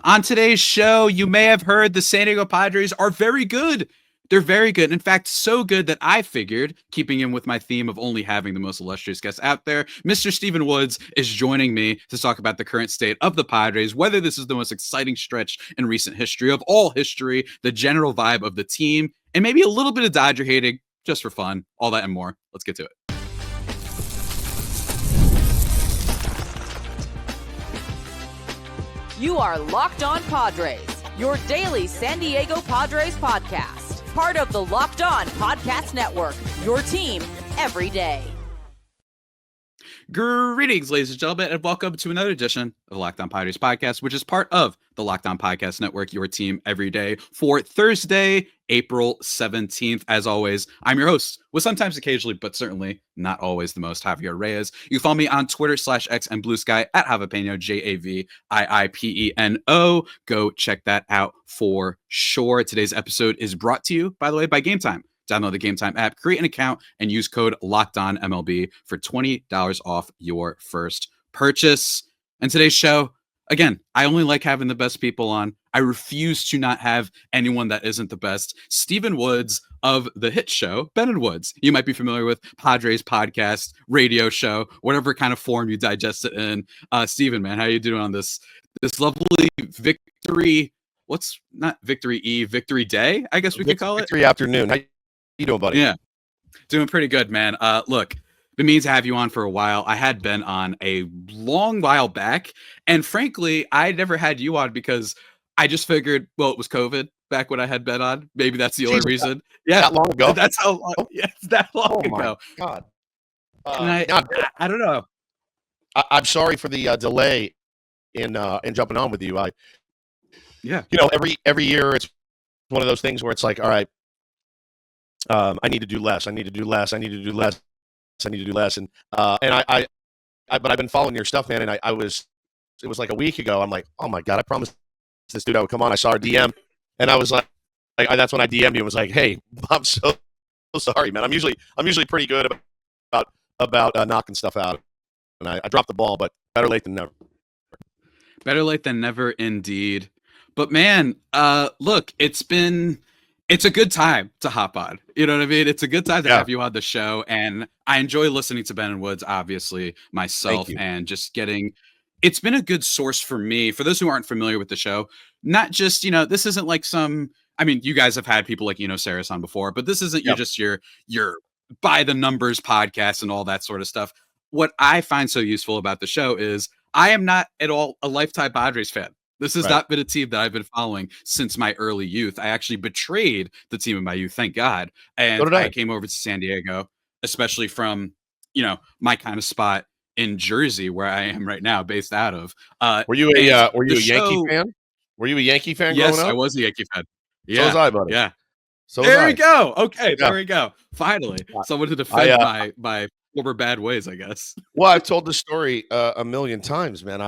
On today's show, you may have heard the San Diego Padres are very good. They're very good. In fact, so good that I figured, keeping in with my theme of only having the most illustrious guests out there, Mr. Stephen Woods is joining me to talk about the current state of the Padres, whether this is the most exciting stretch in recent history of all history, the general vibe of the team, and maybe a little bit of Dodger hating just for fun. All that and more. Let's get to it. You are Locked On Padres, your daily San Diego Padres podcast. Part of the Locked On Podcast Network, your team every day. Greetings, ladies and gentlemen, and welcome to another edition of the Locked On Padres podcast, which is part of the Locked On Podcast Network, your team every day, for Thursday, April 17th. As always, I'm your host, with sometimes occasionally, but certainly not always the most, Javier Reyes. You can follow me on Twitter /X and Blue Sky at Javipeno, JAVIIPENO. Go check that out for sure. Today's episode is brought to you, by the way, by Game Time. Download the Game Time app, create an account, and use code LOCKEDONMLB for $20 off your first purchase. And today's show, again, I only like having the best people on. I refuse to not have anyone that isn't the best. Stephen Woods of the hit show, Ben & Woods. You might be familiar with Padres podcast, radio show, whatever kind of form you digest it in. Stephen, man, how you doing on this lovely victory? What's not Victory Eve, Victory Day, I guess we could call it? Victory afternoon. How you doing, buddy? Yeah, doing pretty good, man. Look, been meaning to have you on for a while. I had been on a long while back, and frankly, I never had you on because I just figured, well, it was COVID back when I had been on. Maybe that's the only reason. Yeah, that long ago. That's how long. Yeah, it's that long ago. God. And I don't know. I'm sorry for the delay in jumping on with you. Yeah. Every year it's one of those things where it's like, all right, I need to do less. I need to do less. I need to do less. I need to do less. And but I've been following your stuff, man. And it was like a week ago. I'm like, oh my God, I promised this dude I would come on. I saw our DM, and I was like that's when I DM'd you and was like, hey, I'm so sorry, man. I'm usually pretty good about knocking stuff out, and I dropped the ball, but better late than never. Better late than never, indeed. But man, look, it's a good time to hop on. You know what I mean? It's a good time to have you on the show. And I enjoy listening to Ben & Woods, obviously, myself, and just it's been a good source for me. For those who aren't familiar with the show, not just, this isn't like you guys have had people like, Saris on before, but this isn't just your by the numbers podcast and all that sort of stuff. What I find so useful about the show is I am not at all a lifetime Padres fan. This has not been a team that I've been following since my early youth. I actually betrayed the team in my youth, thank God. And I came over to San Diego, especially from, my kind of spot in Jersey, where I am right now, based out of. Were you a Yankee fan? Were you a Yankee fan growing up? Yes, I was a Yankee fan. Yeah. So was I, buddy. Yeah. So there we go. Okay, there we go. Finally, someone to defend my former bad ways, I guess. Well, I've told this story a million times, man.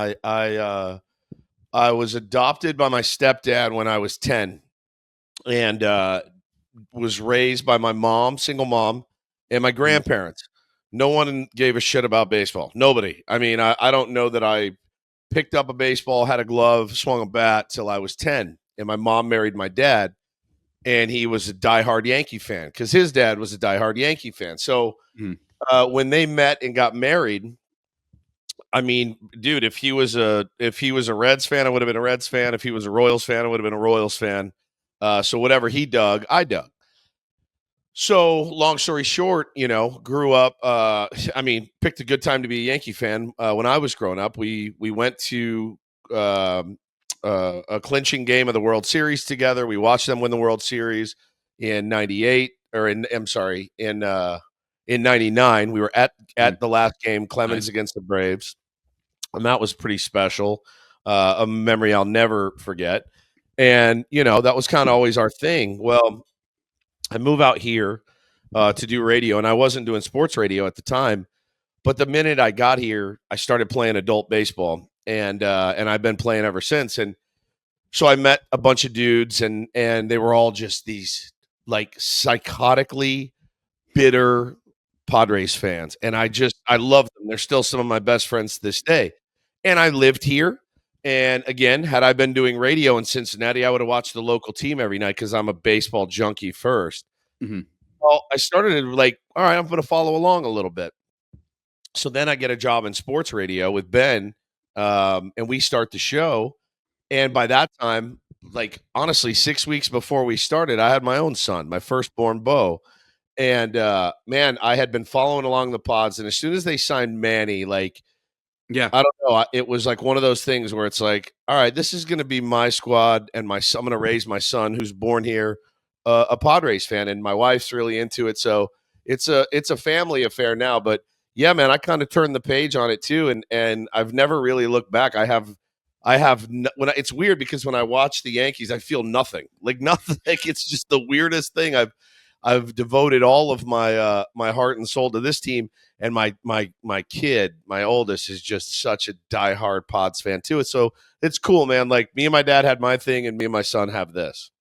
I was adopted by my stepdad when I was 10 and was raised by my mom, single mom, and my grandparents. No one gave a shit about baseball. Nobody. I mean, I don't know that I picked up a baseball, had a glove, swung a bat till I was 10. And my mom married my dad, and he was a diehard Yankee fan because his dad was a diehard Yankee fan. So when they met and got married, I mean, dude, if he was a Reds fan, I would have been a Reds fan. If he was a Royals fan, I would have been a Royals fan. So whatever he dug, I dug. So long story short, grew up. Picked a good time to be a Yankee fan. When I was growing up, we went to a clinching game of the World Series together. We watched them win the World Series in '98, or in 99. We were at the last game, Clemens against the Braves. And that was pretty special, a memory I'll never forget. And, that was kind of always our thing. Well, I move out here to do radio, and I wasn't doing sports radio at the time. But the minute I got here, I started playing adult baseball, and I've been playing ever since. And so I met a bunch of dudes, and they were all just these like psychotically bitter Padres fans. And I love them. They're still some of my best friends to this day. And I lived here. And again, had I been doing radio in Cincinnati, I would have watched the local team every night because I'm a baseball junkie first. Mm-hmm. Well, I started like, all right, I'm going to follow along a little bit. So then I get a job in sports radio with Ben, and we start the show. And by that time, like honestly, 6 weeks before we started, I had my own son, my firstborn Bo. And man, I had been following along the pods, and as soon as they signed Manny, like Yeah. I don't know, it was like one of those things where it's like, all right, this is going to be my squad, and I'm going to raise my son who's born here, a Padres fan, and my wife's really into it, so it's a family affair now. But yeah, man, I kind of turned the page on it too, and I've never really looked back. It's weird because when I watch the Yankees, I feel nothing, like nothing. Like it's just the weirdest thing. I've devoted all of my my heart and soul to this team, and my kid, my oldest, is just such a diehard Pods fan too. So it's cool, man. Like me and my dad had my thing, and me and my son have this.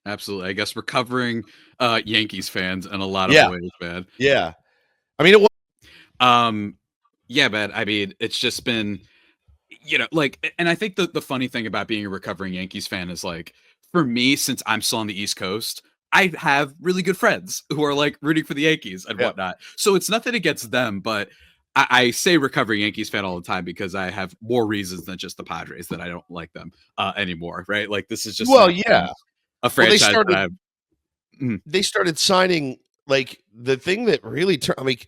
Absolutely. I guess recovering Yankees fans in a lot of Yeah, ways, man. yeah. I mean, it was Yeah, man. I mean, it's just been, like, and I think the funny thing about being a recovering Yankees fan is like, for me, since I'm still on the East Coast, I have really good friends who are like rooting for the Yankees and yeah. whatnot. So it's nothing against them, but I say recovering Yankees fan all the time because I have more reasons than just the Padres that I don't like them anymore, right? Like this is just Well, not yeah. a Well, they franchise that started I've. Mhm. they started signing like the thing that really turned. I mean,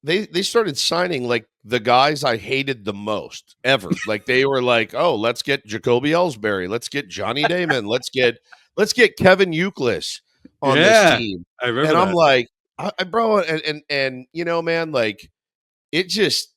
they started signing like the guys I hated the most ever. Like they were like, oh, let's get Jacoby Ellsbury, let's get Johnny Damon, let's get Kevin Youkilis on this Yeah, team. I remember And I'm that. like, bro, and you know, man, like it just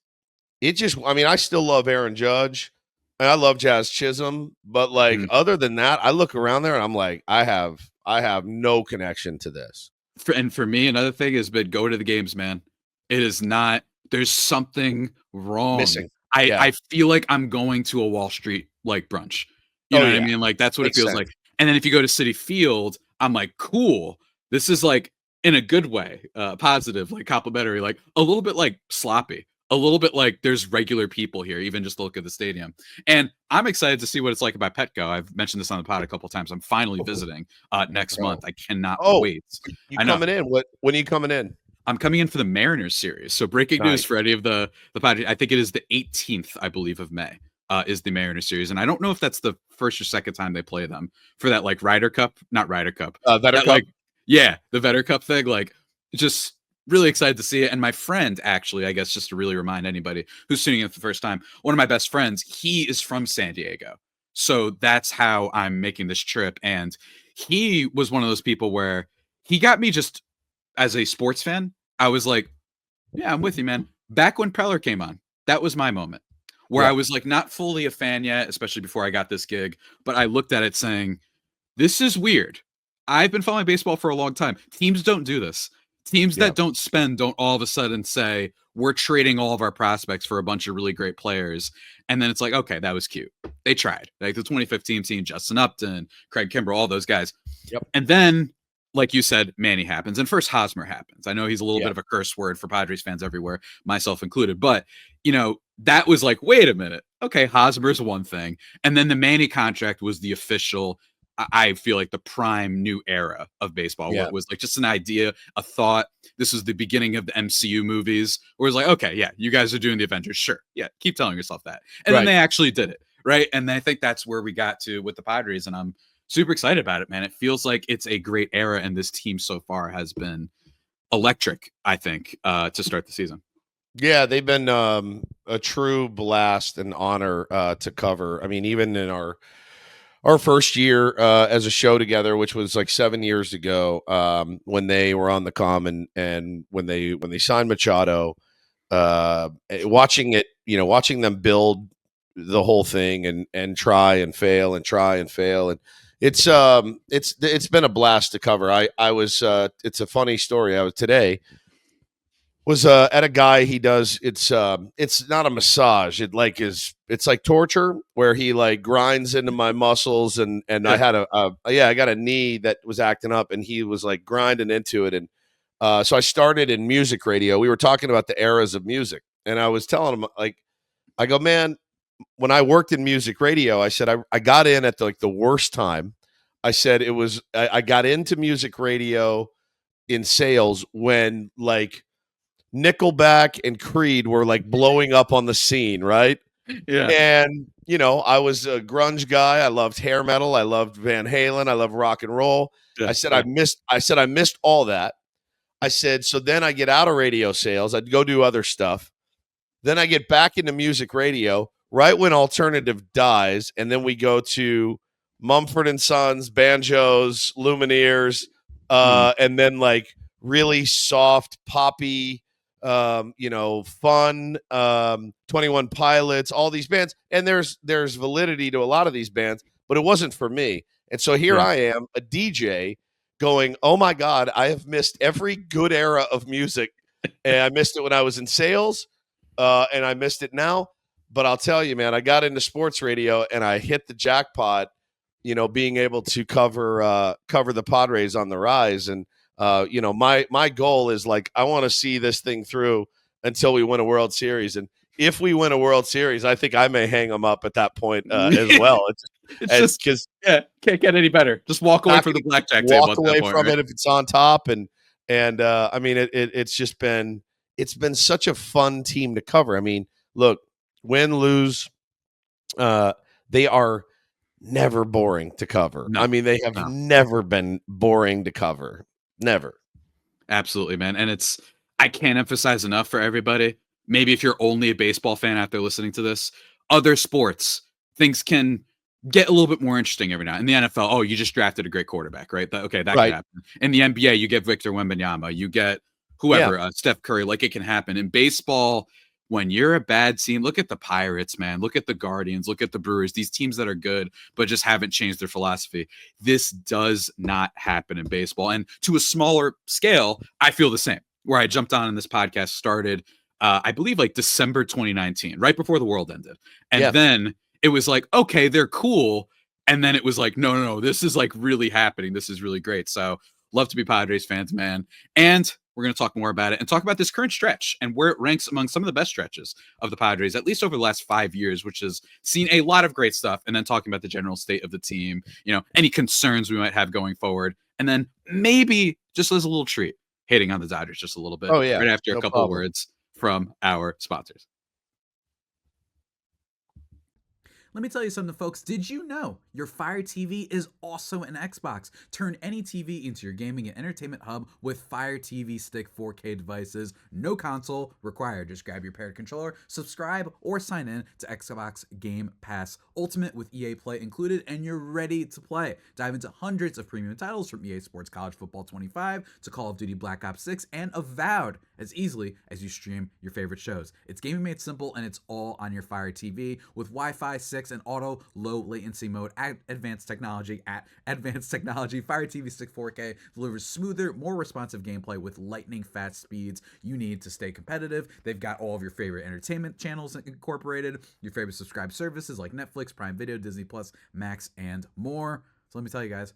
I mean, I still love Aaron Judge and I love Jazz Chisholm, but like Mhm. other than that, I look around there and I'm like, I have no connection to this. And for me, another thing has been go to the games, man. It is not. There's something wrong. Missing. I Yeah. I feel like I'm going to a Wall Street like brunch. You Oh know what I yeah. mean? Like that's what it Makes feels sense. like. And then if you go to City Field, I'm like, cool. This is like in a good way, positive, like complimentary, like a little bit like sloppy, a little bit like there's regular people here, even just to look at the stadium. And I'm excited to see what it's like about Petco. I've mentioned this on the pod a couple times. I'm finally visiting next Bro. month. I cannot Oh, wait. you I know. coming in? When are you coming in? I'm coming in for the Mariners series. So breaking news Nice. for any of the Padres. I think it is the 18th, I believe, of May. Is the Mariners series, and I don't know if that's the first or second time they play them for that like Ryder Cup, not Ryder Cup, Vetter that Cup? like yeah, the Vetter Cup thing. Like, just really excited to see it. And my friend, actually, I guess just to really remind anybody who's tuning in for the first time, one of my best friends, he is from San Diego, so that's how I'm making this trip. And he was one of those people where he got me just as a sports fan. I was like, yeah, I'm with you, man. Back when Preller came on, that was my moment where I Yeah. was like not fully a fan yet, especially before I got this gig. But I looked at it saying, this is weird. I've been following baseball for a long time. Teams don't do this. Teams Yeah. that don't spend don't all of a sudden say, we're trading all of our prospects for a bunch of really great players. And then it's like, okay, that was cute. They tried. Like the 2015 team, Justin Upton, Craig Kimbrell, all those guys. Yep. And then, like you said, Manny happens. And first Hosmer happens. I know he's a little Yeah. bit of a curse word for Padres fans everywhere, myself included. But, that was like, wait a minute. Okay, Hosmer's one thing. And then the Manny contract was the official, I feel like the prime new era of baseball, where Yeah. it was like just an idea, a thought. This was the beginning of the MCU movies, where it was like, okay, yeah, you guys are doing the Avengers. Sure. Yeah, keep telling yourself that. And then Right. they actually did it. Right. And I think that's where we got to with the Padres. And I'm super excited about it, man. It feels like it's a great era. And this team so far has been electric, I think, to start the season. Yeah, they've been a true blast and honor to cover. I mean, even in our first year as a show together, which was like 7 years ago, when they were on the comm and when they signed Machado, watching it, watching them build the whole thing and try and fail and try and fail, and it's been a blast to cover. I was it's a funny story. I was today was at a guy. He does it's not a massage. It's like torture where he like grinds into my muscles, and I Yeah. had I got a knee that was acting up, and he was like grinding into it. And so I started in music radio. We were talking about the eras of music, and I was telling him, like, I go, man, when I worked in music radio, I said I got in at the worst time. I said I got into music radio in sales when like Nickelback and Creed were like blowing up on the scene, right? Yeah. And I was a grunge guy. I loved hair metal. I loved Van Halen. I loved rock and roll. Yeah, I said I missed all that. I said, so then I get out of radio sales. I'd go do other stuff. Then I get back into music radio right when alternative dies, and then we go to Mumford and Sons, banjos, Lumineers, and then like really soft, poppy, fun, 21 Pilots, all these bands. And there's validity to a lot of these bands, but it wasn't for me. And so here I am, a DJ, going, oh my God, I have missed every good era of music. And I missed it when I was in sales. And I missed it now. But I'll tell you, man, I got into sports radio and I hit the jackpot, being able to cover the Padres on the rise. And, my goal is like, I want to see this thing through until we win a World Series. And if we win a World Series, I think I may hang them up at that point as well. It's just because can't get any better. Just walk away from the blackjack table. Walk away from it if it's on top. And I mean, it's been such a fun team to cover. I mean, look, win, lose, they are never boring to cover. No, I mean, they have never been boring to cover. Never. Absolutely, man. And I can't emphasize enough for everybody. Maybe if you're only a baseball fan out there listening to this, other sports, things can get a little bit more interesting every now. In the NFL, oh, you just drafted a great quarterback, right? That could happen. In the NBA, you get Victor Wembanyama, you get whoever, Steph Curry, like it can happen. In baseball, when you're a bad team, look at the Pirates, man. Look at the Guardians. Look at the Brewers. These teams that are good, but just haven't changed their philosophy. This does not happen in baseball. And to a smaller scale, I feel the same. Where I jumped on and this podcast started, I believe like December 2019, right before the world ended. And then it was like, okay, they're cool. And then it was like, no, this is like really happening. This is really great. So love to be Padres fans, man. And we're going to talk more about it and talk about this current stretch and where it ranks among some of the best stretches of the Padres, at least over the last 5 years, which has seen a lot of great stuff. And then talking about the general state of the team, any concerns we might have going forward. And then maybe just as a little treat, hitting on the Dodgers just a little bit. Right after a couple of words from our sponsors. Let me tell you something, folks. Did you know your Fire TV is also an Xbox? Turn any TV into your gaming and entertainment hub with Fire TV Stick 4K devices. No console required. Just grab your paired controller, subscribe, or sign in to Xbox Game Pass Ultimate with EA Play included, and you're ready to play. Dive into hundreds of premium titles from EA Sports College Football 25 to Call of Duty Black Ops 6 and Avowed as easily as you stream your favorite shows. It's gaming made simple, and it's all on your Fire TV with Wi-Fi 6 and auto low latency mode at advanced technology. Fire TV Stick 4K delivers smoother, more responsive gameplay with lightning fast speeds you need to stay competitive. They've got all of your favorite entertainment channels incorporated, your favorite subscribed services like Netflix, Prime Video, Disney Plus, Max, and more. So let me tell you guys,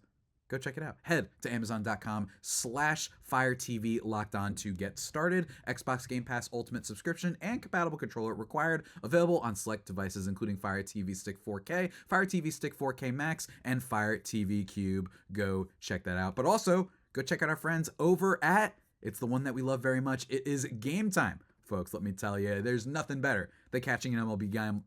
go check it out. Head to Amazon.com/Fire TV Locked On to get started. Xbox Game Pass Ultimate subscription and compatible controller required. Available on select devices including Fire TV Stick 4K, Fire TV Stick 4K Max, and Fire TV Cube. Go check that out. But also, go check out our friends over at, it's the one that we love very much. It is Game Time. Folks, let me tell you, there's nothing better than catching an MLB game.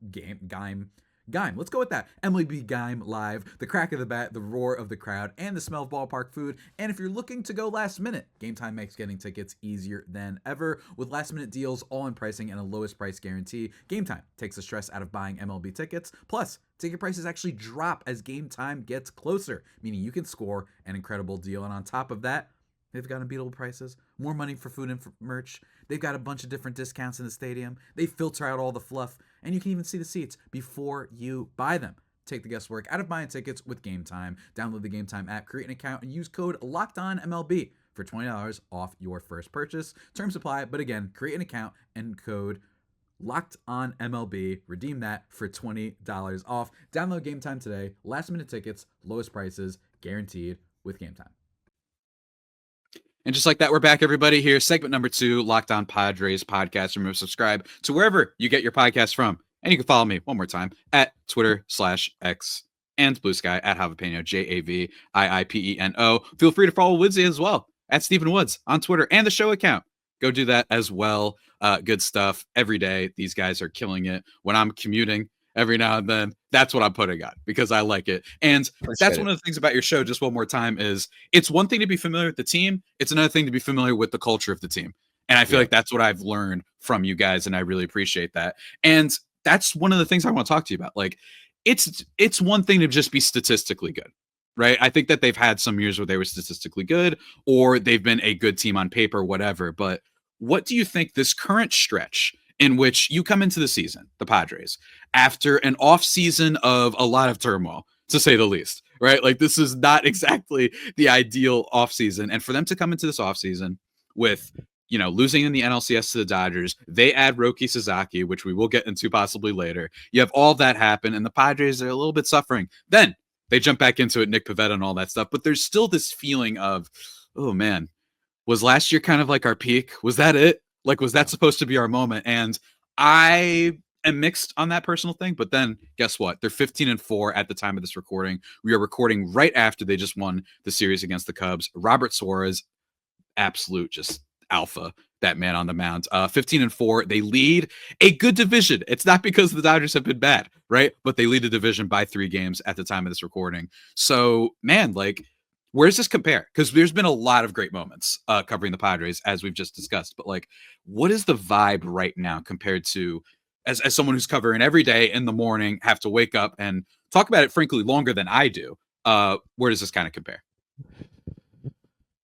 Let's go with that. MLB Game live, the crack of the bat, the roar of the crowd, and the smell of ballpark food. And if you're looking to go last minute, Game Time makes getting tickets easier than ever. With last minute deals, all-in pricing, and a lowest price guarantee, Game Time takes the stress out of buying MLB tickets. Plus, ticket prices actually drop as Game Time gets closer, meaning you can score an incredible deal. And on top of that, they've got unbeatable prices, more money for food and for merch. They've got a bunch of different discounts in the stadium. They filter out all the fluff, and you can even see the seats before you buy them. Take the guesswork out of buying tickets with Game Time. Download the Game Time app, create an account, and use code LOCKEDONMLB for $20 off your first purchase. Terms apply, but again, create an account and code LOCKEDONMLB. Redeem that for $20 off. Download Game Time today. Last minute tickets, lowest prices, guaranteed with Game Time. And just like that, we're back, everybody. Here, segment number 2, Locked On Padres podcast. Remember, subscribe to wherever you get your podcast from. And you can follow me one more time at Twitter/X and Blue Sky at Javipeno, JAVIIPENO. Feel free to follow Woodsy as well at Stephen Woods on Twitter and the show account. Go do that as well. Good stuff every day. These guys are killing it. When I'm commuting every now and then, that's what I'm putting on because I like it. And that's one of the things about your show, just one more time, is it's one thing to be familiar with the team. It's another thing to be familiar with the culture of the team. And I feel like that's what I've learned from you guys, and I really appreciate that. And that's one of the things I want to talk to you about. Like, it's one thing to just be statistically good, right? I think that they've had some years where they were statistically good, or they've been a good team on paper, whatever. But what do you think this current stretch in which you come into the season, the Padres, after an off season of a lot of turmoil, to say the least, right? Like, this is not exactly the ideal off season. And for them to come into this off season with, you know, losing in the NLCS to the Dodgers, they add Roki Sasaki, which we will get into possibly later. You have all that happen, and the Padres are a little bit suffering. Then they jump back into it, Nick Pivetta and all that stuff. But there's still this feeling of, oh man, was last year kind of like our peak? Was that it? Like, was that supposed to be our moment? And I am mixed on that personal thing. But then guess what? They're 15-4 at the time of this recording. We are recording right after they just won the series against the Cubs. Robert Suarez, absolute just alpha, that man on the mound. 15-4. They lead a good division. It's not because the Dodgers have been bad, right? But they lead the division by 3 games at the time of this recording. So, man, like, where does this compare? Because there's been a lot of great moments covering the Padres, as we've just discussed. But, like, what is the vibe right now compared to, as someone who's covering every day in the morning, have to wake up and talk about it, frankly, longer than I do? Where does this kind of compare?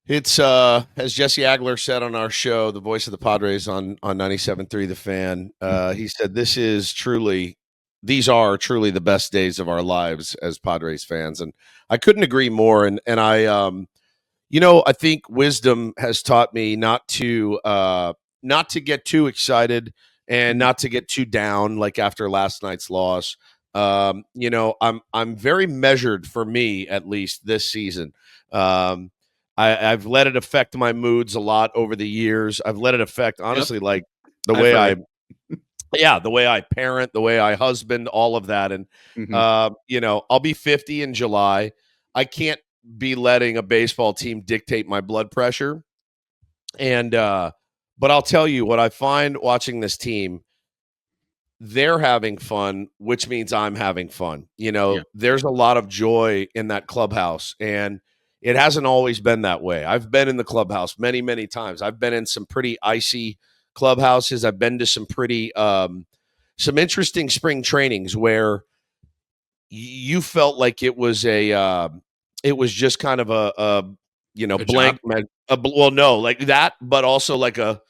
It's as Jesse Agler said on our show, the voice of the Padres on 97.3 The Fan. He said, these are truly the best days of our lives as Padres fans. And I couldn't agree more. And I, I think wisdom has taught me not to get too excited and not to get too down, like after last night's loss. I'm very measured, for me, at least this season. I've let it affect my moods a lot over the years. I've let it affect, honestly, like the way I parent, the way I husband, all of that. And, I'll be 50 in July. I can't be letting a baseball team dictate my blood pressure. And, but I'll tell you what I find watching this team, they're having fun, which means I'm having fun. There's a lot of joy in that clubhouse, and it hasn't always been that way. I've been in the clubhouse many, many times. I've been in some pretty icy clubhouses. I've been to some pretty, some interesting spring trainings where you felt like it was it was just kind of a blank. Well, no, like that, but also like a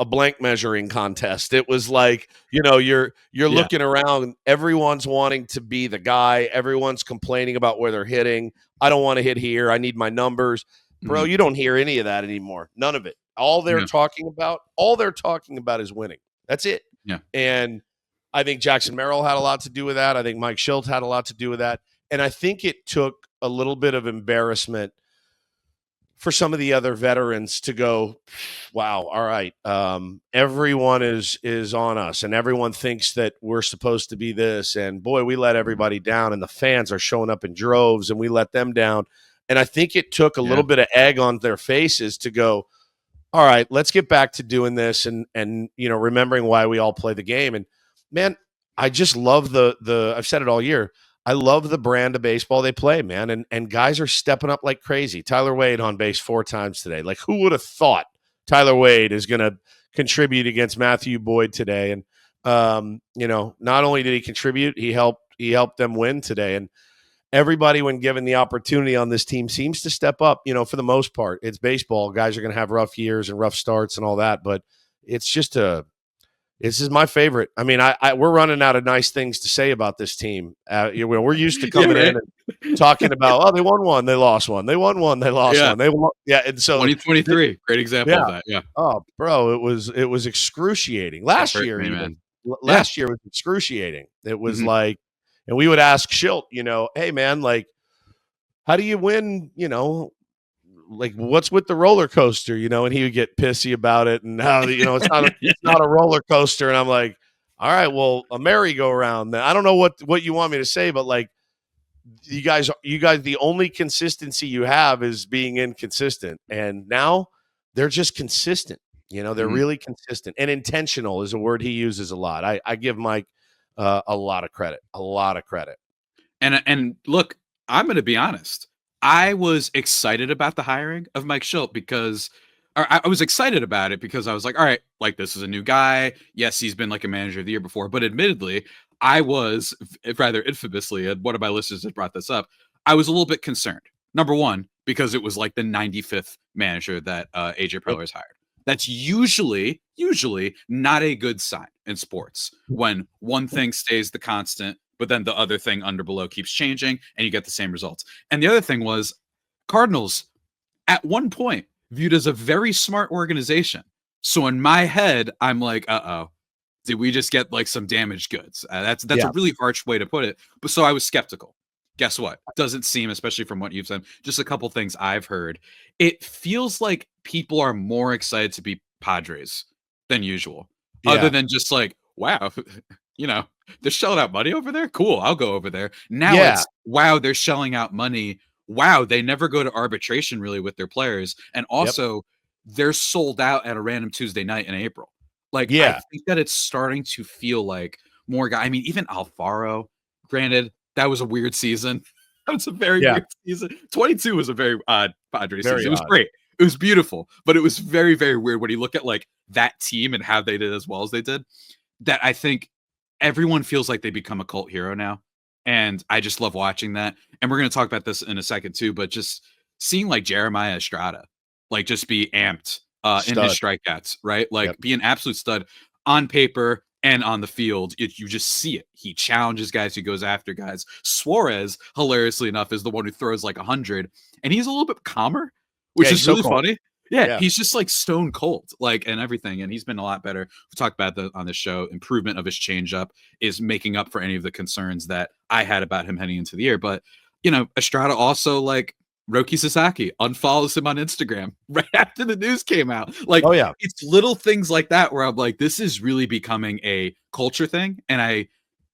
blank measuring contest. It was like, you're looking around, everyone's wanting to be the guy. Everyone's complaining about where they're hitting. I don't want to hit here. I need my numbers. Bro, you don't hear any of that anymore. None of it. All they're talking about is winning. That's it. Yeah. And I think Jackson Merrill had a lot to do with that. I think Mike Shildt had a lot to do with that. And I think it took a little bit of embarrassment for some of the other veterans to go, wow, all right, everyone is on us, and everyone thinks that we're supposed to be this, and boy, we let everybody down, and the fans are showing up in droves, and we let them down. And I think it took a little bit of egg on their faces to go, all right, let's get back to doing this, and remembering why we all play the game. And man, I just love the I've said it all year, I love the brand of baseball they play, man. And guys are stepping up like crazy. Tyler Wade on base 4 times today. Like, who would have thought Tyler Wade is going to contribute against Matthew Boyd today? And, not only did he contribute, he helped them win today. And everybody, when given the opportunity on this team, seems to step up, for the most part. It's baseball. Guys are going to have rough years and rough starts and all that. But it's just this is my favorite. I mean, we're running out of nice things to say about this team. We're used to coming in and talking about, they won one, they lost one. They won one, they lost one. They won, and so 2023, great example of that. Yeah. Oh, bro, it was excruciating. Last year was excruciating. It was like, and we would ask Shildt, hey man, like, how do you win? Like, what's with the roller coaster, and he would get pissy about it, and how it's not a roller coaster. And I'm like, All right, well, a merry-go-round. I don't know what you want me to say, but like you guys, the only consistency you have is being inconsistent, and now they're just consistent. They're really consistent and intentional is a word he uses a lot. I give Mike a lot of credit, And look, I'm going to be honest. I was excited about the hiring of Mike Shildt because I was excited about it because I was like, all right, like this is a new guy. Yes, he's been like a manager of the year before, but admittedly, I was rather infamously, and one of my listeners has brought this up, I was a little bit concerned. Number one, because it was like the 95th manager that AJ Preller has hired. That's usually not a good sign in sports when one thing stays the constant, but then the other thing under below keeps changing and you get the same results. And the other thing was Cardinals at one point viewed as a very smart organization. So in my head, I'm like, did we just get like some damaged goods? That's a really harsh way to put it. But so I was skeptical. Guess what? Doesn't seem, especially from what you've said, just a couple things I've heard. It feels like people are more excited to be Padres than usual. Other than just like, wow, they're shelling out money over there. Cool, I'll go over there. Now it's wow, they're shelling out money. Wow, they never go to arbitration really with their players, and also they're sold out at a random Tuesday night in April. Like, I think that it's starting to feel like more guys. I mean, even Alfaro. Granted, that was a weird season. That was a very weird season. 22 was a very odd Padres season. It was great. It was beautiful, but it was very, very weird when you look at like that team and how they did as well as they did. That I think everyone feels like they become a cult hero now. And I just love watching that. And we're going to talk about this in a second too, but just seeing like Jeremiah Estrada, like just be amped in his strikeouts, right? Like be an absolute stud on paper and on the field. You just see it. He challenges guys. He goes after guys. Suarez, hilariously enough, is the one who throws like 100. And he's a little bit calmer, which is really funny. Yeah, he's just like stone cold, like, and everything. And he's been a lot better. We talked about that on the show. Improvement of his changeup is making up for any of the concerns that I had about him heading into the year. But, Estrada also, like, Roki Sasaki unfollows him on Instagram right after the news came out. Like, it's little things like that where I'm like, this is really becoming a culture thing. And I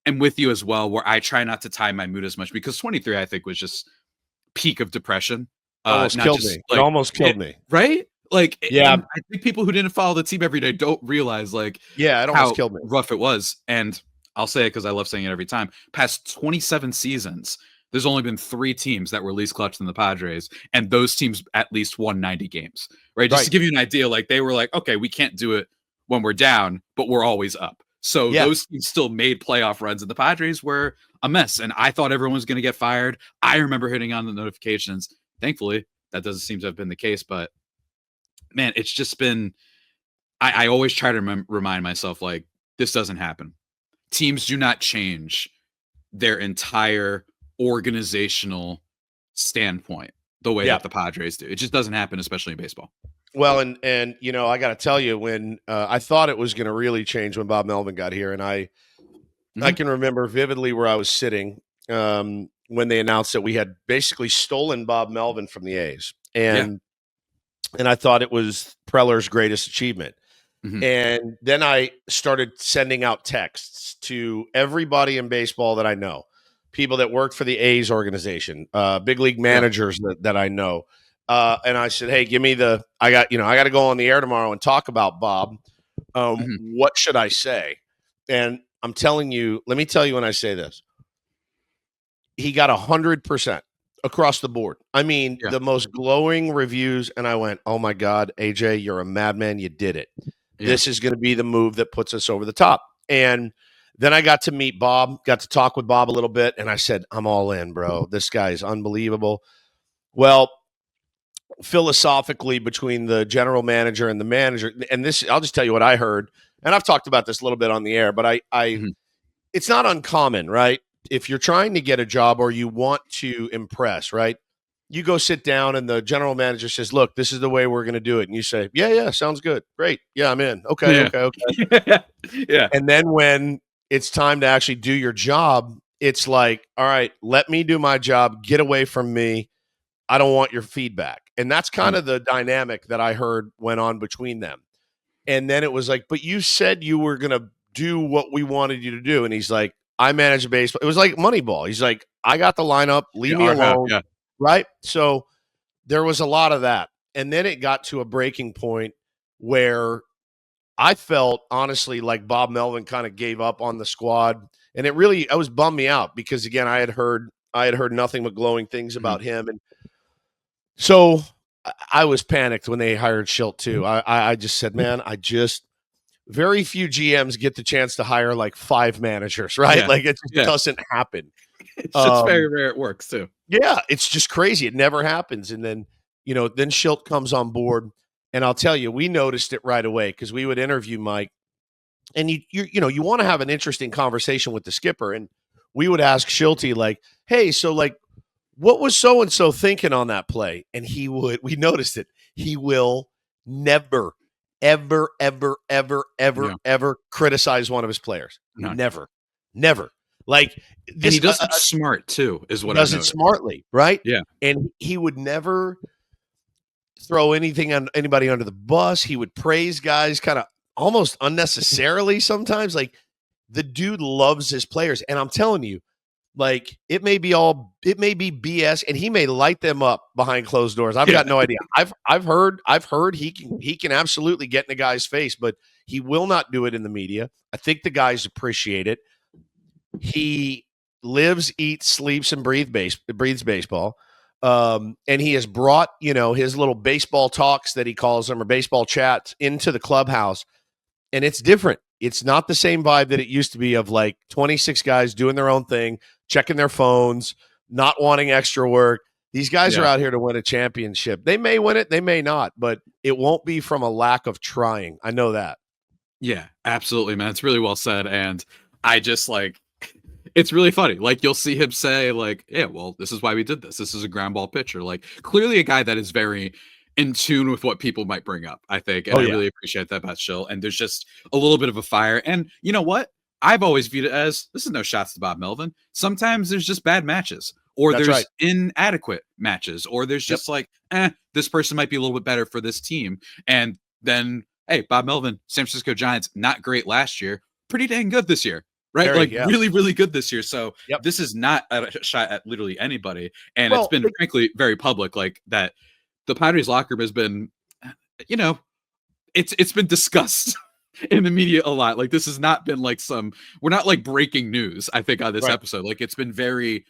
am with you as well, where I try not to tie my mood as much because 23, I think, was just peak of depression. Almost killed me. Like, it almost killed me. Right? Like, I think people who didn't follow the team every day don't realize, like, it almost killed me. Rough it was. And I'll say it because I love saying it every time. Past 27 seasons, there's only been 3 teams that were least clutch than the Padres, and those teams at least won 90 games. Right? Just to give you an idea, like, they were like, okay, we can't do it when we're down, but we're always up. So those teams still made playoff runs, and the Padres were a mess. And I thought everyone was going to get fired. I remember hitting on the notifications. Thankfully, that doesn't seem to have been the case, but man, it's just been, I always try to remind myself, like, this doesn't happen. Teams do not change their entire organizational standpoint the way that the Padres do. It just doesn't happen, especially in baseball. Well, and I got to tell you, when I thought it was going to really change when Bob Melvin got here, and I can remember vividly where I was sitting when they announced that we had basically stolen Bob Melvin from the A's. And I thought it was Preller's greatest achievement. And then I started sending out texts to everybody in baseball that I know, people that worked for the A's organization, big league managers that I know. And I said, hey, give me I got to go on the air tomorrow and talk about Bob. What should I say? And I'm telling you, let me tell you when I say this, he got 100% across the board. I mean, the most glowing reviews. And I went, oh my God, AJ, you're a madman. You did it. This is going to be the move that puts us over the top. And then I got to meet Bob, got to talk with Bob a little bit. And I said, I'm all in, bro. This guy is unbelievable. Well, philosophically, between the general manager and the manager, and this, I'll just tell you what I heard. And I've talked about this a little bit on the air, but it's not uncommon, right? If you're trying to get a job or you want to impress, right? You go sit down and the general manager says, look, this is the way we're going to do it. And you say, yeah, sounds good. Great. Yeah, I'm in. Okay. And then when it's time to actually do your job, it's like, all right, let me do my job. Get away from me. I don't want your feedback. And that's kind of the dynamic that I heard went on between them. And then it was like, but you said you were going to do what we wanted you to do. And he's like, I manage a baseball. It was like Moneyball. He's like, I got the lineup. Leave me alone. Yeah. Right. So there was a lot of that. And then it got to a breaking point where I felt honestly like Bob Melvin kind of gave up on the squad. And it was bummed me out because again, I had heard nothing but glowing things about him. And so I was panicked when they hired Shildt too. I just said, man, very few GMs get the chance to hire like 5 managers, right? Yeah. Like it just doesn't happen. It's just very rare it works too. Yeah, it's just crazy. It never happens. And then, then Shildt comes on board. And I'll tell you, we noticed it right away because we would interview Mike. And you want to have an interesting conversation with the skipper. And we would ask Shildt, like, hey, so like, what was so-and-so thinking on that play? And we noticed it. He will never, ever, ever, ever, ever, ever criticize one of his players. No. Never. Like this, and he does it smart too, is what I does it smartly, right? Yeah. And he would never throw anybody under the bus. He would praise guys kind of almost unnecessarily sometimes. Like the dude loves his players. And I'm telling you, like it may be BS and he may light them up behind closed doors. I've got no idea. I've heard he can absolutely get in a guy's face, but he will not do it in the media. I think the guys appreciate it. He lives, eats, sleeps, and breathes baseball. And he has brought, his little baseball talks that he calls them or baseball chats into the clubhouse. And it's different. It's not the same vibe that it used to be of like 26 guys doing their own thing, checking their phones, not wanting extra work. These guys are out here to win a championship. They may win it, they may not, but it won't be from a lack of trying. I know that. Yeah, absolutely, man. It's really well said. And I just like, it's really funny. Like you'll see him say like, yeah, well, this is why we did this. This is a ground ball pitcher. Like clearly a guy that is very in tune with what people might bring up, I think. And I really appreciate that about Shildt. And there's just a little bit of a fire. And you know what? I've always viewed it as this is no shots to Bob Melvin. Sometimes there's just bad matches or there's inadequate matches or there's just like, this person might be a little bit better for this team. And then, hey, Bob Melvin, San Francisco Giants, not great last year, pretty dang good this year. Right? Really, really good this year. So this is not a shot at literally anybody. And it's been frankly very public like that. The Padres locker room has been, it's been discussed in the media a lot. Like this has not been like we're not like breaking news, I think, on this episode. Like it's been very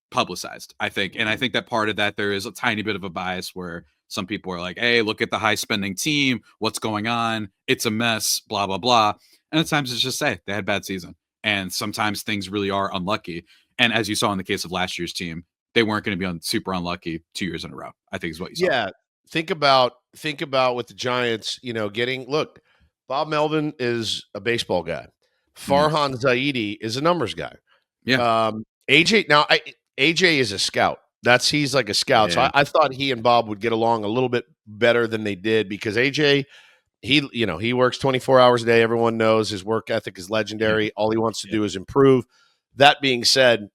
publicized, I think. And I think that part of that, there is a tiny bit of a bias where some people are like, hey, look at the high spending team. What's going on? It's a mess, blah, blah, blah. And at times it's just say they had a bad season. And sometimes things really are unlucky. And as you saw in the case of last year's team, they weren't going to be super unlucky 2 years in a row, I think is what you saw. Yeah. Think about with the Giants, look, Bob Melvin is a baseball guy. Farhan Zaidi is a numbers guy. Yeah. AJ is a scout. He's like a scout. So I thought he and Bob would get along a little bit better than they did because AJ, he works 24 hours a day. Everyone knows his work ethic is legendary. All he wants to do is improve. That being said,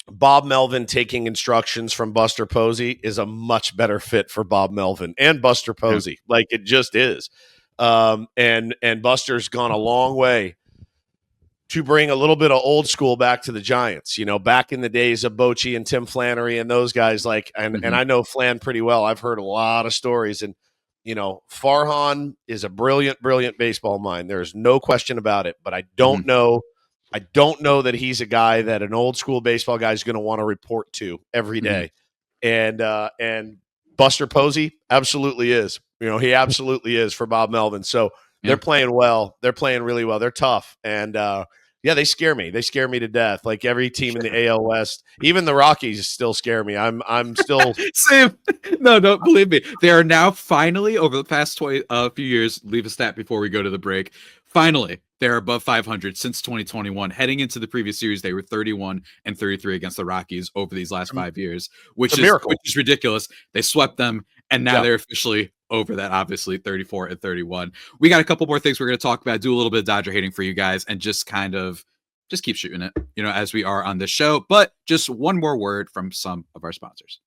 Bob Melvin taking instructions from Buster Posey is a much better fit for Bob Melvin and Buster Posey. Like it just is. And Buster's gone a long way to bring a little bit of old school back to the Giants, back in the days of Bochy and Tim Flannery and those guys and I know Flan pretty well. I've heard a lot of stories and, Farhan is a brilliant, brilliant baseball mind. There's no question about it, but I don't know that he's a guy that an old school baseball guy is going to want to report to every day. And Buster Posey absolutely is. He absolutely is for Bob Melvin. So they're playing well. They're playing really well. They're tough. And they scare me. They scare me to death. Like every team in the AL West, even the Rockies still scare me. I'm still Sam. No, believe me. They are now finally over the past few years. Leave a stat before we go to the break. Finally, they're above 500 since 2021. Heading into the previous series, they were 31 and 33 against the Rockies over these last 5 years, which is ridiculous. They swept them, and now they're officially over that, obviously, 34 and 31. We got a couple more things we're going to talk about, do a little bit of Dodger hating for you guys, and just kind of just keep shooting it, as we are on this show. But just one more word from some of our sponsors.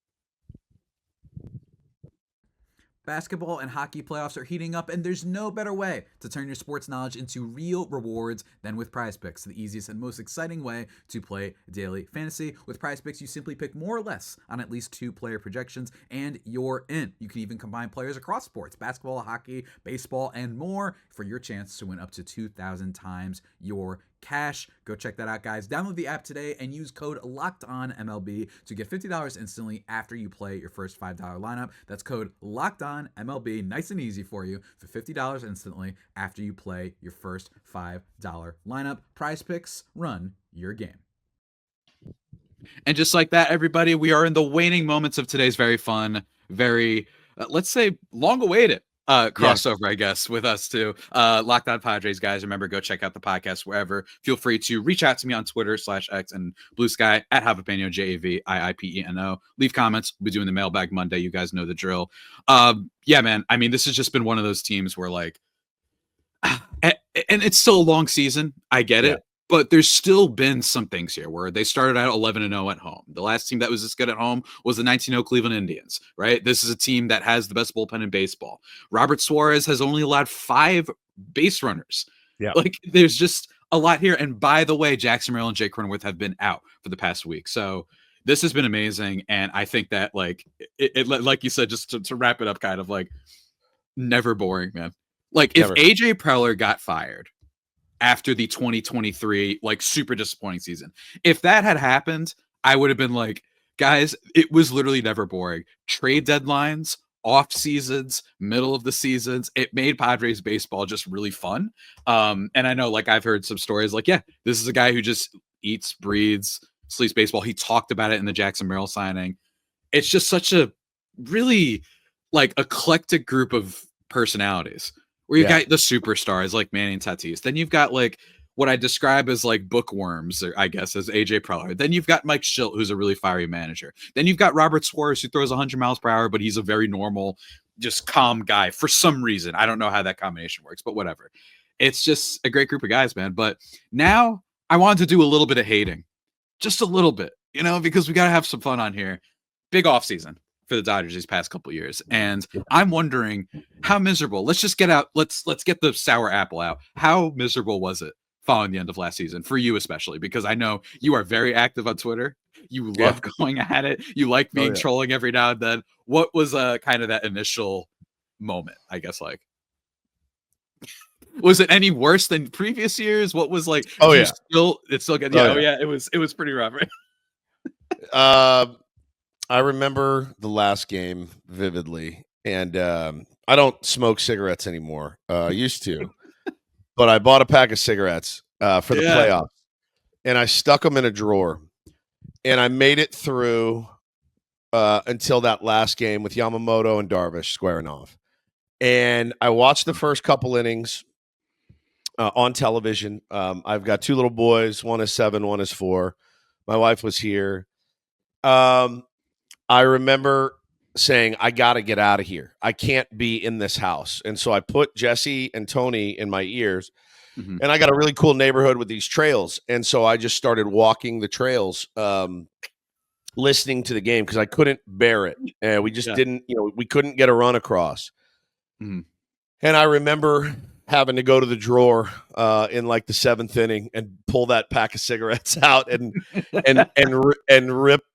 Basketball and hockey playoffs are heating up, and there's no better way to turn your sports knowledge into real rewards than with Prize Picks, the easiest and most exciting way to play daily fantasy. With Prize Picks, you simply pick more or less on at least 2 player projections, and you're in. You can even combine players across sports, basketball, hockey, baseball, and more for your chance to win up to 2,000 times your cash. Go check that out, guys. Download the app today and use code LOCKEDONMLB to get $50 instantly after you play your first $5 lineup. That's code LOCKEDONMLB, nice and easy for you, for $50 instantly after you play your first $5 lineup. Prize Picks, run your game. And just like that, everybody, we are in the waning moments of today's very fun, very, let's say, long-awaited crossover, I guess, with us too. Locked On Padres, guys. Remember, go check out the podcast wherever. Feel free to reach out to me on Twitter /X and Blue Sky at Javipeno, JAVIIPENO. Leave comments. We'll be doing the mailbag Monday. You guys know the drill. Yeah, man. I mean, this has just been one of those teams where, like, and it's still a long season. I get it. But there's still been some things here where they started out 11-0 at home. The last team that was this good at home was the 19-0 Cleveland Indians, right? This is a team that has the best bullpen in baseball. Robert Suarez has only allowed 5 base runners. Yeah. Like, there's just a lot here. And by the way, Jackson Merrill and Jake Cronenworth have been out for the past week. So this has been amazing. And I think that, like, it like you said, just to wrap it up, kind of like, never boring, man. Like, Never. if AJ Preller got fired after the 2023 like super disappointing season, if that had happened, I would have been like, guys, it was literally never boring. Trade deadlines, off seasons, middle of the seasons, it made Padres baseball just really fun. And I know, like, I've heard some stories like, yeah, this is a guy who just eats, breathes, sleeps baseball. He talked about it in the Jackson Merrill signing. It's just such a really, like, eclectic group of personalities, where you've got the superstars like Manny and Tatis. Then you've got, like, what I describe as, like, bookworms, or I guess as AJ Preller. Then you've got Mike Shildt, who's a really fiery manager. Then you've got Robert Suarez, who throws 100 miles per hour, but he's a very normal, just calm guy for some reason. I don't know how that combination works, but whatever. It's just a great group of guys, man. But now I wanted to do a little bit of hating, just a little bit, you know, because we got to have some fun on here. Big offseason for the Dodgers these past couple years. And I'm wondering how miserable, let's get the sour apple out. How miserable was it following the end of last season for you, especially because I know you are very active on Twitter. You love going at it. You like being trolling every now and then. What was kind of that initial moment, I guess? Like, was it any worse than previous years? What was like, it's still good. Yeah. It was pretty rough, right? I remember the last game vividly, and I don't smoke cigarettes anymore. I used to, but I bought a pack of cigarettes for the playoffs, and I stuck them in a drawer, and I made it through until that last game with Yamamoto and Darvish squaring off. And I watched the first couple innings on television. I've got 2 little boys. One is 7, one is 4. My wife was here. I remember saying, I got to get out of here. I can't be in this house. And so I put Jesse and Tony in my ears, and I got a really cool neighborhood with these trails. And so I just started walking the trails, listening to the game because I couldn't bear it. And we just didn't, we couldn't get a run across. And I remember having to go to the drawer in like the 7th inning and pull that pack of cigarettes out and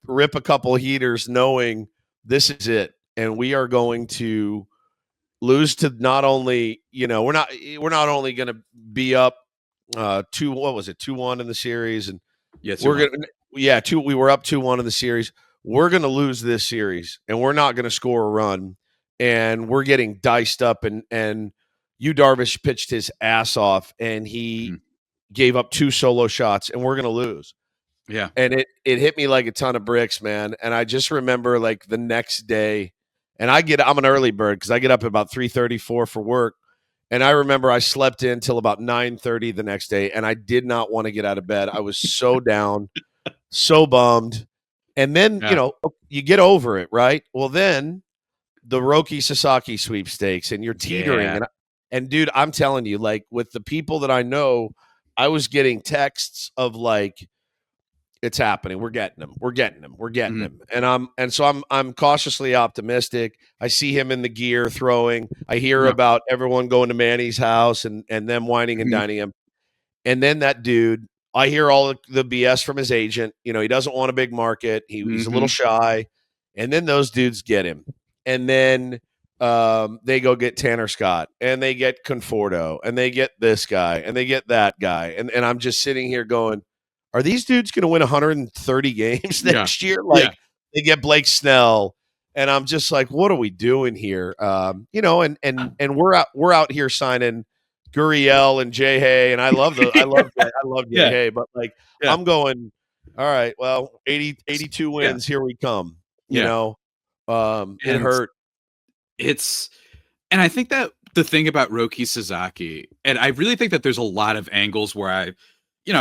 rip a couple heaters, knowing this is it, and we are going to lose to not only we're not only going to be up 2-1 in the series, and we were up 2-1 in the series. We're going to lose this series, and we're not going to score a run, and we're getting diced up, and Yu Darvish pitched his ass off, and he gave up 2 solo shots, and we're going to lose. Yeah. And it hit me like a ton of bricks, man. And I just remember, like, the next day, and I'm an early bird because I get up at about 3:34 for work. And I remember I slept in till about 9:30 the next day, and I did not want to get out of bed. I was so down, so bummed. And then, you get over it, right? Well, then the Roki Sasaki sweepstakes, and you're teetering. Yeah. And dude, I'm telling you, like, with the people that I know, I was getting texts of, like, it's happening. We're getting him. We're getting him. We're getting Mm-hmm. him. And so I'm cautiously optimistic. I see him in the gear throwing. I hear Yeah. about everyone going to Manny's house and them whining and Mhm. dining him. And then that dude, I hear all the BS from his agent. You know, he doesn't want a big market. He's a little shy. And then those dudes get him. And then they go get Tanner Scott and they get Conforto and they get this guy and they get that guy. And I'm just sitting here going, are these dudes going to win 130 games Yeah. next year? Like they get Blake Snell. And I'm just like, what are we doing here? You know, and we're out here signing Gurriel and Jay Hay, and I love Jay Hay, but like I'm going, all right, well, 82 wins, here we come. You know, it hurt. And I think that the thing about Roki Sasaki, and I really think that there's a lot of angles where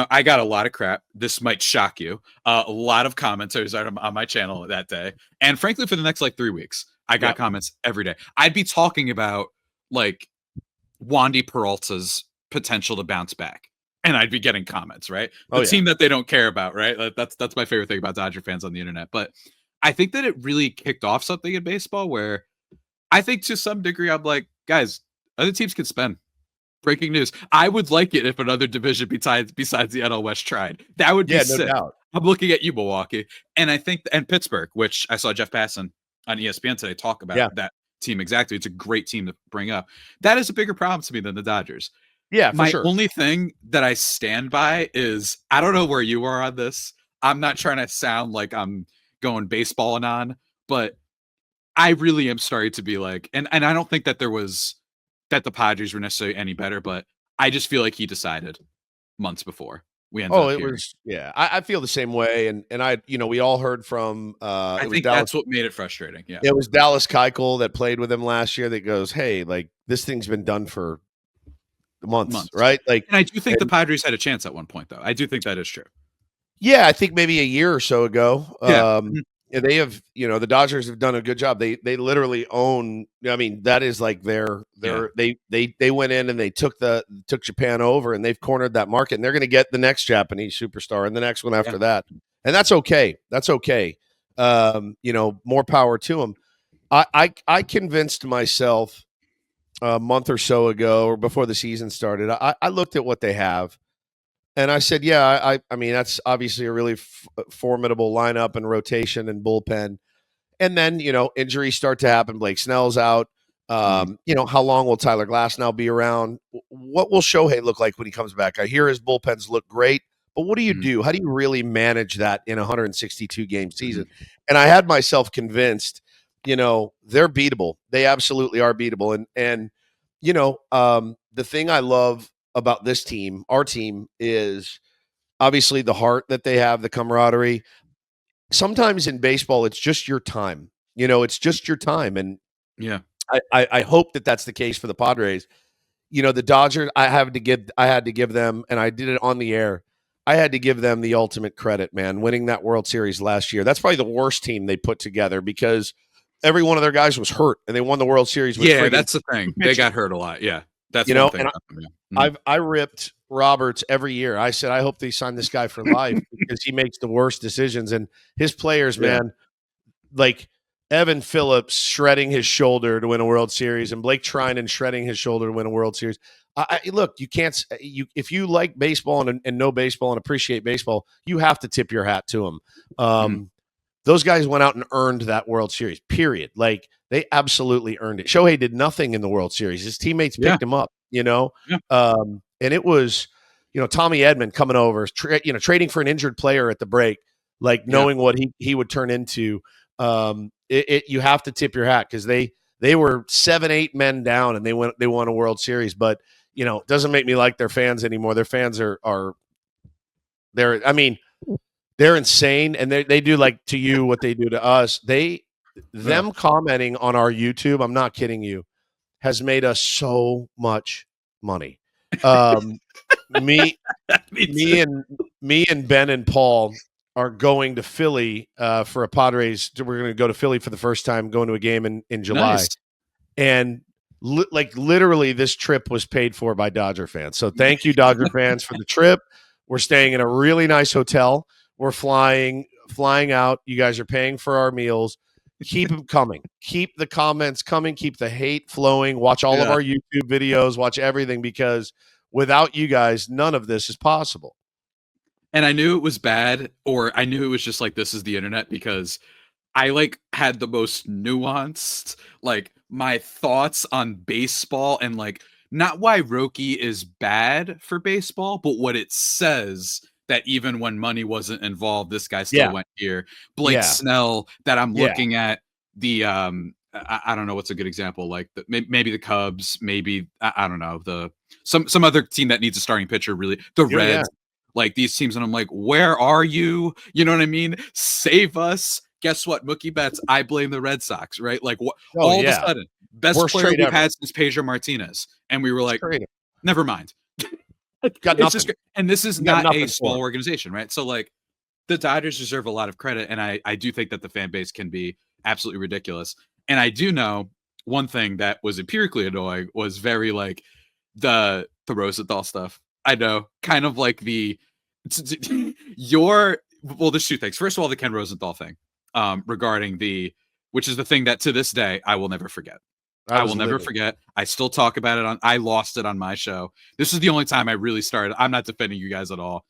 I got a lot of crap. This might shock you. A lot of commenters on my channel that day. And frankly, for the next like 3 weeks, I got comments every day. I'd be talking about like Wandy Peralta's potential to bounce back. And I'd be getting comments, right? The team that they don't care about, right? That's my favorite thing about Dodger fans on the internet. But I think that it really kicked off something in baseball where I think to some degree, I'm like, guys, other teams can spend. Breaking news. I would like it if another division besides the NL West tried. That would be sick. No doubt. I'm looking at you, Milwaukee. And I think, and Pittsburgh, which I saw Jeff Passan on ESPN today talk about that team exactly. It's a great team to bring up. That is a bigger problem to me than the Dodgers. Yeah, my only thing that I stand by is, I don't know where you are on this. I'm not trying to sound like I'm going baseballing on, but I really am starting to be like, and I don't think that that the Padres were necessarily any better, but I just feel like he decided months before we ended up hearing. I feel the same way. And we all heard from, I think that's what made it frustrating. Yeah. It was Dallas Keuchel that played with him last year that goes, hey, like this thing's been done for months. Right? Like, and I do think the Padres had a chance at one point though. I do think that is true. Yeah. I think maybe a year or so ago. They have, the Dodgers have done a good job. They literally own. I mean, that is like they went in and they took Japan over and they've cornered that market and they're going to get the next Japanese superstar and the next one after that, and that's okay. That's okay. More power to them. I convinced myself a month or so ago or before the season started. I looked at what they have. And I said, I mean, that's obviously a really formidable lineup and rotation and bullpen. And then, injuries start to happen. Blake Snell's out. How long will Tyler Glasnow be around? What will Shohei look like when he comes back? I hear his bullpens look great, but what do you do? How do you really manage that in a 162-game season? And I had myself convinced, they're beatable. They absolutely are beatable. And the thing I love about this team, our team, is obviously the heart that they have, the camaraderie. Sometimes in baseball, it's just your time. It's just your time. And I hope that that's the case for the Padres. The Dodgers, I had to give them, and I did it on the air, I had to give them the ultimate credit, man, winning that World Series last year. That's probably the worst team they put together because every one of their guys was hurt, and they won the World Series with that's the thing. They got hurt a lot. Yeah. That's one thing. I ripped Roberts every year. I said, I hope they sign this guy for life because he makes the worst decisions. And his players, man, like Evan Phillips shredding his shoulder to win a World Series and Blake Trinan shredding his shoulder to win a World Series. Look, you can't. If you like baseball and know baseball and appreciate baseball, you have to tip your hat to them. Those guys went out and earned that World Series, period. Like, they absolutely earned it. Shohei did nothing in the World Series. His teammates picked him up, and it was, Tommy Edman coming over, trading for an injured player at the break, like knowing what he would turn into. You have to tip your hat because they were 7-8 men down and they won a World Series. But, it doesn't make me like their fans anymore. Their fans they're insane, and they do like to you what they do to us. Them commenting on our YouTube, I'm not kidding you, has made us so much money. Me and Ben and Paul are going to Philly for a Padres. We're going to go to Philly for the first time, going to a game in July. Nice. And literally this trip was paid for by Dodger fans. So thank you, Dodger fans, for the trip. We're staying in a really nice hotel. We're flying out. You guys are paying for our meals. Keep them coming. Keep the comments coming. Keep the hate flowing. Watch all of our YouTube videos. Watch everything, because without you guys, none of this is possible. And I knew it was bad, or I knew it was just like, this is the internet, because I like had the most nuanced, like, my thoughts on baseball, and like, not why Roki is bad for baseball, but what it says, that even when money wasn't involved, this guy still went here. Blake Snell, that I'm looking at the I don't know what's a good example, like maybe the Cubs, maybe I don't know, some other team that needs a starting pitcher, really, the Reds, like these teams, and I'm like, where are you? You know what I mean? Save us. Guess what? Mookie Betts, I blame the Red Sox, right? Like, what? All of a sudden, best Worst player we've ever. had since Pedro Martinez, and we were like, never mind. Got it's just, and this is not a small for organization, right? So like, the Dodgers deserve a lot of credit, and I do think that the fan base can be absolutely ridiculous. And I do know one thing that was empirically annoying was very like the Rosenthal stuff. I know, kind of like there's two things. First of all, the Ken Rosenthal thing, regarding which is the thing that to this day I will never forget. I will never forget. I still talk about it I lost it on my show. This is the only time I really started. I'm not defending you guys at all.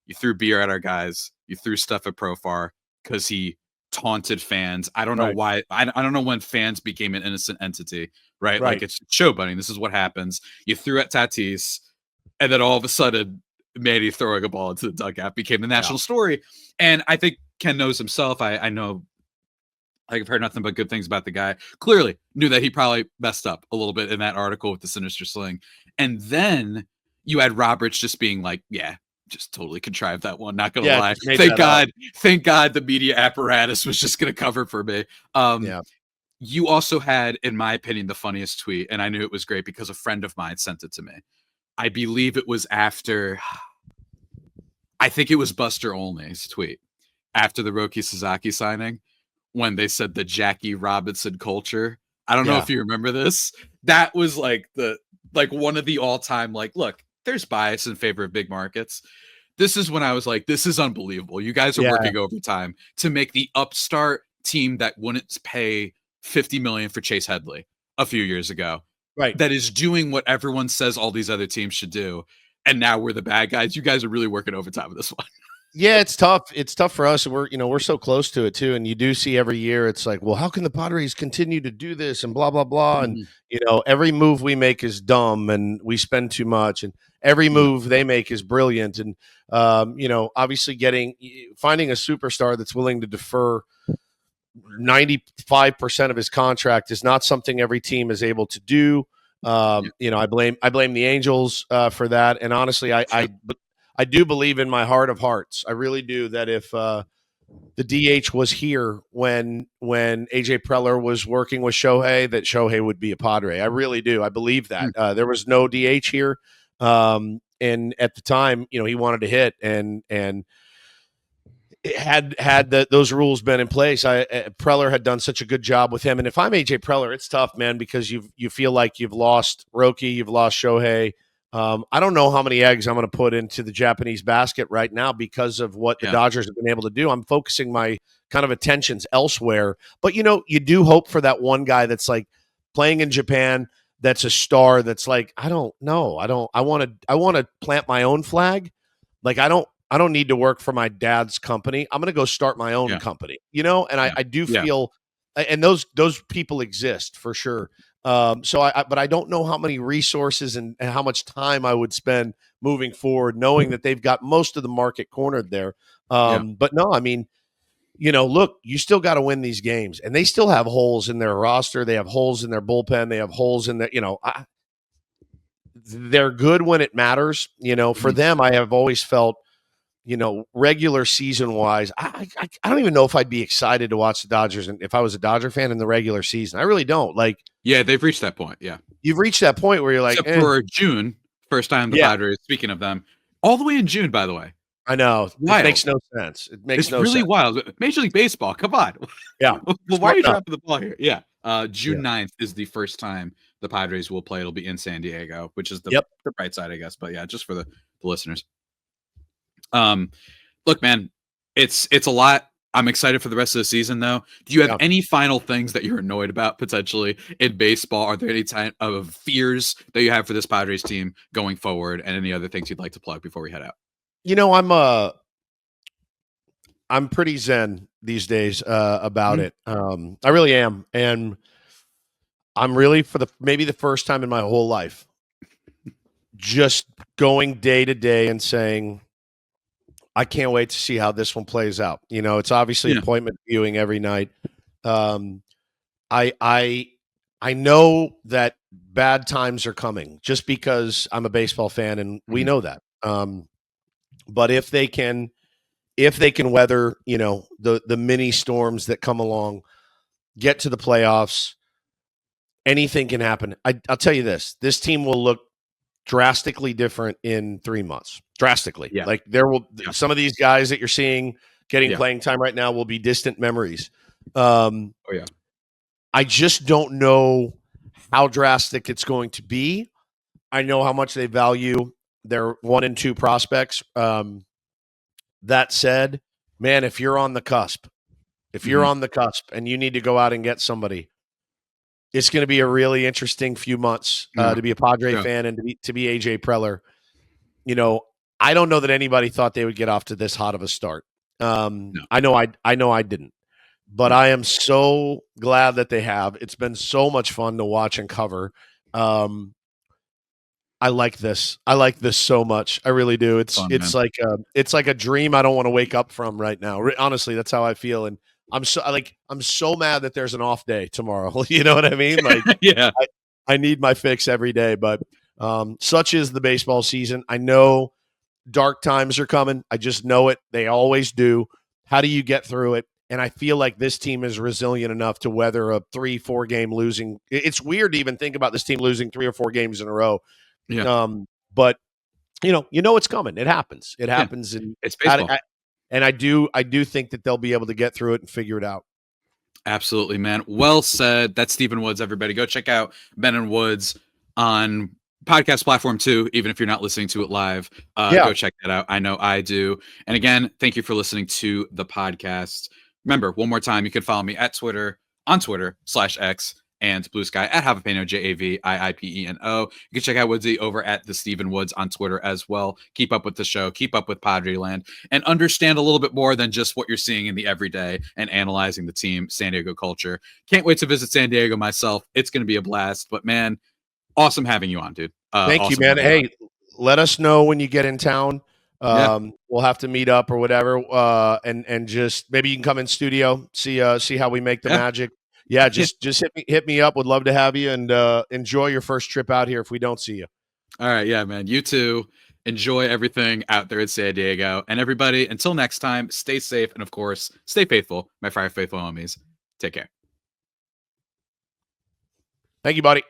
You threw beer at our guys. You threw stuff at Profar because he taunted fans. I don't know why. I don't know when fans became an innocent entity, right? Like, it's showboating. This is what happens. You threw at Tatis, and then all of a sudden, Manny throwing a ball into the dugout became the national story. And I think Ken knows himself. I know, I've heard nothing but good things about the guy. Clearly knew that he probably messed up a little bit in that article with the sinister sling. And then you had Roberts just being like, just totally contrived that one. Not gonna lie. Thank God the media apparatus was just gonna cover for me. You also had, in my opinion, the funniest tweet, and I knew it was great because a friend of mine sent it to me. I believe it was after, I think it was Buster Olney's tweet after the Roki Sasaki signing, when they said the Jackie Robinson culture. I don't know if you remember this. That was like one of the all-time, like, look, there's bias in favor of big markets. This is when I was like, this is unbelievable. You guys are working overtime to make the upstart team that wouldn't pay $50 million for Chase Headley a few years ago. Right. That is doing what everyone says all these other teams should do. And now we're the bad guys. You guys are really working overtime with this one. Yeah, it's tough. It's tough for us. We're so close to it too. And you do see every year, it's like, well, how can the Padres continue to do this and blah, blah, blah. And, every move we make is dumb and we spend too much. And every move they make is brilliant. And, obviously finding a superstar that's willing to defer 95% of his contract is not something every team is able to do. I blame the Angels for that. And honestly, I do believe in my heart of hearts, I really do, that if the DH was here when AJ Preller was working with Shohei, that Shohei would be a Padre. I really do. I believe that. There was no DH here. And at the time, he wanted to hit, and had those rules been in place, Preller had done such a good job with him. And if I'm AJ Preller, it's tough, man, because you feel like you've lost Roki, you've lost Shohei. I don't know how many eggs I'm going to put into the Japanese basket right now because of what the Dodgers have been able to do. I'm focusing my kind of attentions elsewhere. But, you do hope for that one guy that's like playing in Japan, that's a star, that's like, I don't know. I want to plant my own flag. Like, I don't need to work for my dad's company. I'm going to go start my own company, and I do feel, and those people exist for sure. But I don't know how many resources and how much time I would spend moving forward, knowing that they've got most of the market cornered there. But no, I mean, look, you still got to win these games, and they still have holes in their roster. They have holes in their bullpen. They have holes in they're good when it matters. For them, I have always felt, regular season wise, I don't even know if I'd be excited to watch the Dodgers, and if I was a Dodger fan in the regular season, I really don't. Like, they've reached that point. Yeah, you've reached that point where you're like, except for June, first time the Padres. Speaking of them, all the way in June, by the way. I know. It makes no sense. It's really sense. Wild. Major League Baseball. Come on. Yeah. Well, why are you dropping the ball here? Yeah. June 9th is the first time the Padres will play. It'll be in San Diego, which is the bright side, I guess. But yeah, just for the listeners. Look, man, It's a lot. I'm excited for the rest of the season, though. Do you have Yeah. any final things that you're annoyed about potentially in baseball? Are there any type of fears that you have for this Padres team going forward, and any other things you'd like to plug before we head out? You know, I'm pretty zen these days about it. I really am, and I'm really for maybe the first time in my whole life just going day to day and saying, I can't wait to see how this one plays out. You know, it's obviously Yeah. appointment viewing every night. Um, I I know that bad times are coming just because I'm a baseball fan and we Mhm. know that. But if they can weather, you know, the mini storms that come along, get to the playoffs, anything can happen. I'll tell you this team will look drastically different in 3 months. Drastically. Yeah. Like there will Yeah. some of these guys that you're seeing getting Yeah. playing time right now will be distant memories. Oh yeah. I just don't know how drastic it's going to be. I know how much they value their 1 and 2 prospects. That said, man, if you're on the cusp, and you need to go out and get somebody, it's going to be a really interesting few months Yeah. to be a Padre Yeah. fan and to be AJ Preller. You know, I don't know that anybody thought they would get off to this hot of a start. No. I know I didn't, but No. I am so glad that they have. It's been so much fun to watch and cover. I like this. I like this so much. I really do. Fun, It's man. like a dream I don't want to wake up from right now. Honestly, that's how I feel. And I'm so mad that there's an off day tomorrow. You know what I mean? Like Yeah. I need my fix every day. But such is the baseball season. I know dark times are coming. I just know it. They always do. How do you get through it? And I feel like this team is resilient enough to weather a 3-4 game losing. It's weird to even think about this team losing 3 or 4 games in a row. Yeah. But you know it's coming. It happens. It Yeah. happens, and It's baseball. I do think that they'll be able to get through it and figure it out. Absolutely, man. Well said. That's Stephen Woods, everybody. Go check out Ben and Woods on podcast platform too, even if you're not listening to it live. Yeah. Go check that out. I know I do. And again, thank you for listening to the podcast. Remember, one more time, you can follow me on Twitter/X and Blue Sky at Javipeno, JAVIIPENO. You can check out Woodsy over at the Stephen Woods on Twitter as well. Keep up with the show, keep up with Padre Land, and understand a little bit more than just what you're seeing in the everyday and analyzing the team, San Diego culture. Can't wait to visit San Diego myself. It's going to be a blast. But man, awesome having you on, dude. Thank you, Awesome man. having you on. Hey, let us know when you get in town. Yeah. We'll have to meet up or whatever, and just maybe you can come in studio, see how we make the Yeah. magic. Yeah, just hit me up. Would love to have you, and enjoy your first trip out here if we don't see you. All right. Yeah, man. You too. Enjoy everything out there in San Diego. And everybody, until next time, stay safe. And of course, stay faithful, my Fire Faithful homies. Take care. Thank you, buddy.